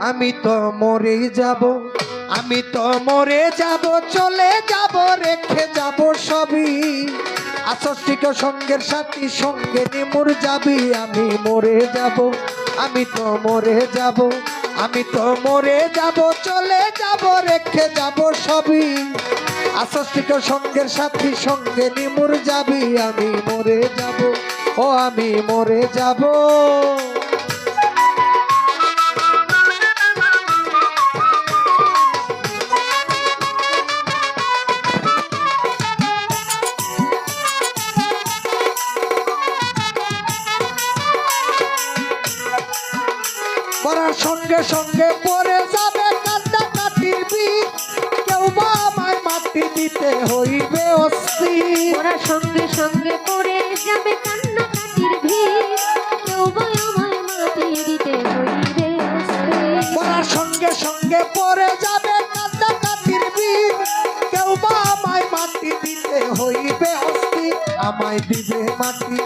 আমি তো মরে যাব, আমি তো মরে যাব, চলে যাব, রেখে যাব সবই। আসস্তিক সঙ্গের সাথী, সঙ্গে নিমুর যাবি। আমি মরে যাব, আমি তো মরে যাব, আমি তো মরে যাব, চলে যাব, রেখে যাব সবই। আসস্তিক সঙ্গের সাথী, সঙ্গে নিমুর যাবি। আমি মরে যাব, ও আমি মরে যাব। মরার সঙ্গে সঙ্গে পড়ে যাবে কান্নাকাটির বীজ, কেউ বা আমায় মাটি দিতে হইবে অস্থির। মরার সঙ্গে সঙ্গে পড়ে যাবে কান্নাকাটির ভিড়, কেউ বা আমায় মাটি দিতে হইবে অস্থির। মরার সঙ্গে সঙ্গে পড়ে যাবে কান্নাকাটির বীজ, কেউ বা আমায় মাটি দিতে হইবে অস্থির। আমায় দিবে মাটি,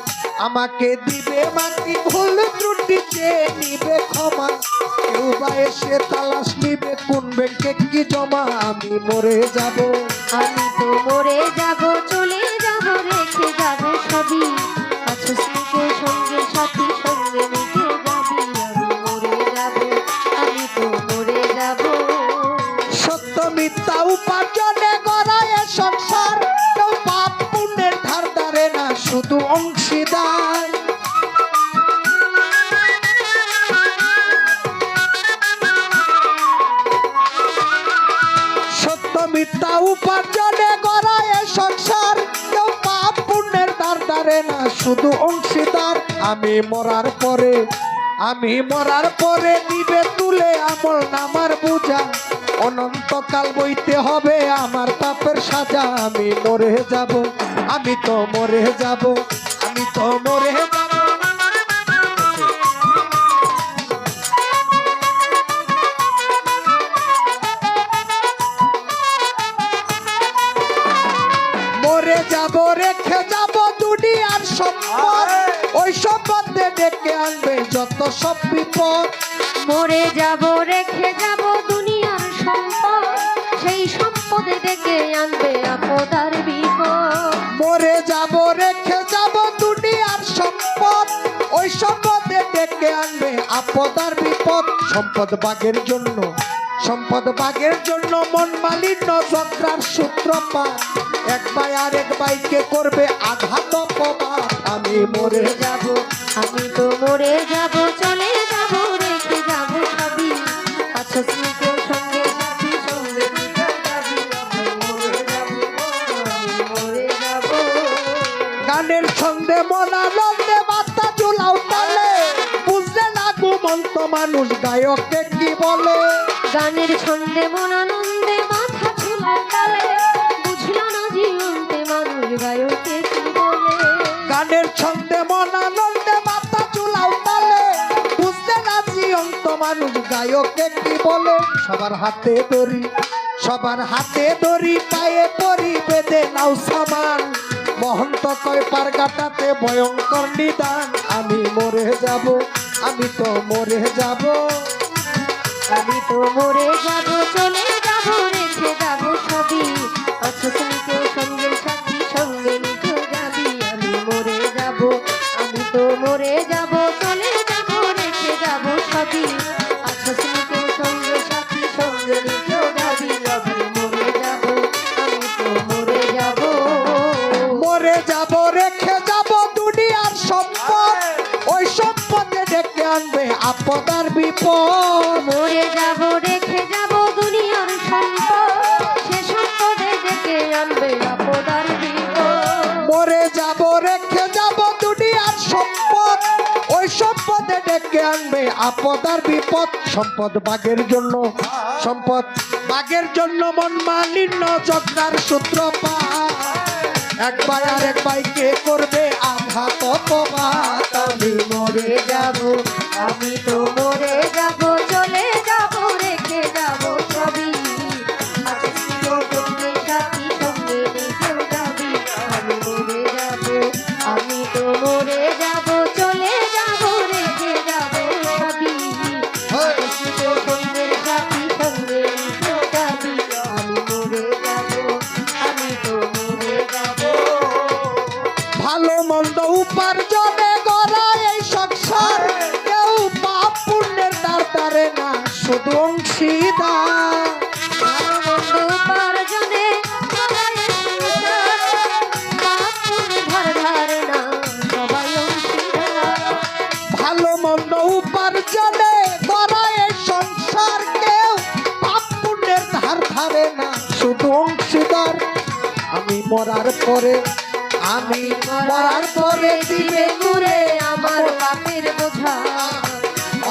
আমাকে দিবে মাটি, ভুল ত্রুটি চেয়ে নিবে ক্ষমা। কেউ বা এসে তালাশ নিবে কোন ব্যাংকে কি জমা। আমি মরে যাব, আমি তো মরে যাব, চলে যাব, রেখে যাব সবই। আছো স্মৃতির সঙ্গে সাথী, সঙ্গে মিশে যাবি। আমি মরে যাব, আমি তো মরে যাব। সত্য মিথ্যা উপার্জনে গড়ায় সংসার, কেউ পাপ পুণ্যের ধার ধারে না, শুধু অংশীদার। সত্য মিথ্যা উপার্জনে গড়ায় সংসার, কেউ পাপ পুণ্যের ধার ধারে না, শুধু অংশীদার। আমি মরার পরে, আমি মরার পরে দিবে তুলে আমল নামার বোঝা। অনন্তকাল বইতে হবে আমার পাপের সাজা। আমি মরে যাব, আমি তো মরে যাব, আমি তো মরে যাব। মরে যাব, রেখে যাব দুনিয়ার সম্পদ, ওই সম্পদে ডেকে আনবে যত সব বিপদ। মরে যাব, রেখে যাব দুনিয়ার সম্পদ, সেই সম্পদে ডেকে আনবে আপদ আর বিপদ। মরে যাব, রেখে যাব দুনিয়ার সম্পদ, ওই সম্পদে ডেকে আনবে আপদ আর বিপদ। সম্পদ বাগের জন্য, সম্পদ বাগের জন্য মন মালিন্য, ঝগড়ার সূত্রপাত। এক ভাই আর এক ভাইকে করবে আঘাত অপবাদ। আমি মরে যাব, আমি তো মরে যাব, চলে যাব, রেখে যাব সবই। আছো স্মৃতির সঙ্গে সাথী, সঙ্গে মিশে যাবি। আমি মরে যাব, আমি মরে যাব। গানের ছন্দে মনানন্দে মাথা চুলাও তালে, বুঝলে না ঘুমন্ত মানুষ গায়ককে কি বলে। গানের ছন্দে মন আনন্দে মাথা ঝুলায় তালে, বুঝল না জীবন্তে মানুষ গায়কে কি বলে। গানের ছন্দে মনানন্দে মাথা চুলাও তালে, বুঝলে না জীবন্ত মানুষ গায়ককে কি বলে। সবার হাতে দড়ি, সবার হাতে দড়ি, পায়ে পরি বেঁধে নাও সামান। মহন্ত কয় পার কাটাতে ভয়ঙ্কর নিদান। আমি মরে যাব, আমি তো মরে যাব, আমি তো মরে যাব, চলে যাব, রেখে যাব সবই। আছো স্মৃতির সঙ্গে সাথী, সঙ্গে মিশে যাবি। আমি মরে যাব, আমি তো মরে যাব, চলে যাব, রেখে যাব সবই। আছো স্মৃতির সঙ্গে সাথী, সঙ্গে মিশে যাবি। আমি মরে যাব, আমি তো মরে যাব। মরে যাব, রেখে যাব দুনিয়ার সম্পদ, ওই সম্পদে ডেকে আনবে আপদ আর বিপদ। মরে যাব, রেখে যাব দুনিয়ার সম্পদ, সে সম্পদে ডেকে আনবে আপদ আর বিপদ। মরে যাব, রেখে যাব দুনিয়ার সম্পদ, ওই সম্পদে ডেকে আনবে আপদ আর বিপদ। সম্পদ বাগের জন্য, সম্পদ বাগের জন্য মন মালিন্য, ঝগড়ার সূত্রপাত। এক ভাই আর এক ভাইকে করবে আঘাত অপবাদ। আমি মরে যাব, আমি তো মরে যাব, চলে যাব, রেখে যাব সবই। আছো স্মৃতির সঙ্গে সাথী, সঙ্গে মিশে যাবি। আমি মরে যাব, আমি তো মরে যাব, চলে যাব, রেখে যাব সবই। আছো স্মৃতির সঙ্গে শুধু অংশীদার ভালো মন্দ উপার্জনে সবাই সংসার, পাপ পুণ্য ধার ধারে না সবাই অংশীদার। ভালো মন্দ উপার্জনে করায় সংসার, কেউ পাপ পুণ্যের ধার ধারে না, শুধু অংশীদার। আমি মরার পরে দিবে ঘুরে আমার পাপের বোঝা,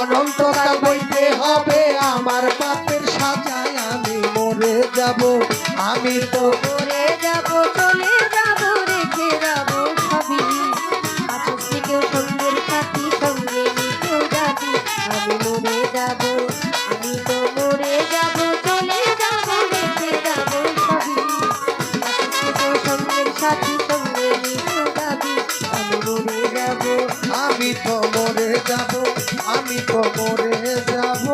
অনন্তকাল বইতে হবে আমার পাপের সাজায়। আমি মরে যাব, আমি তো মরে যাব চলে যাব রেখে যাব সবই, আসছি কেউ সঙ্গের সাথী সঙ্গে নিতেও যাবি। আমি মরে যাব, আমি তো মরে যাব চলে যাব রেখে যাব সবই, আসছি কেউ সঙ্গের সাথী সঙ্গে নিতেও যাবি। আমি মরে যাব, আমি তো মরে যাব, আমি তো মরে যাব।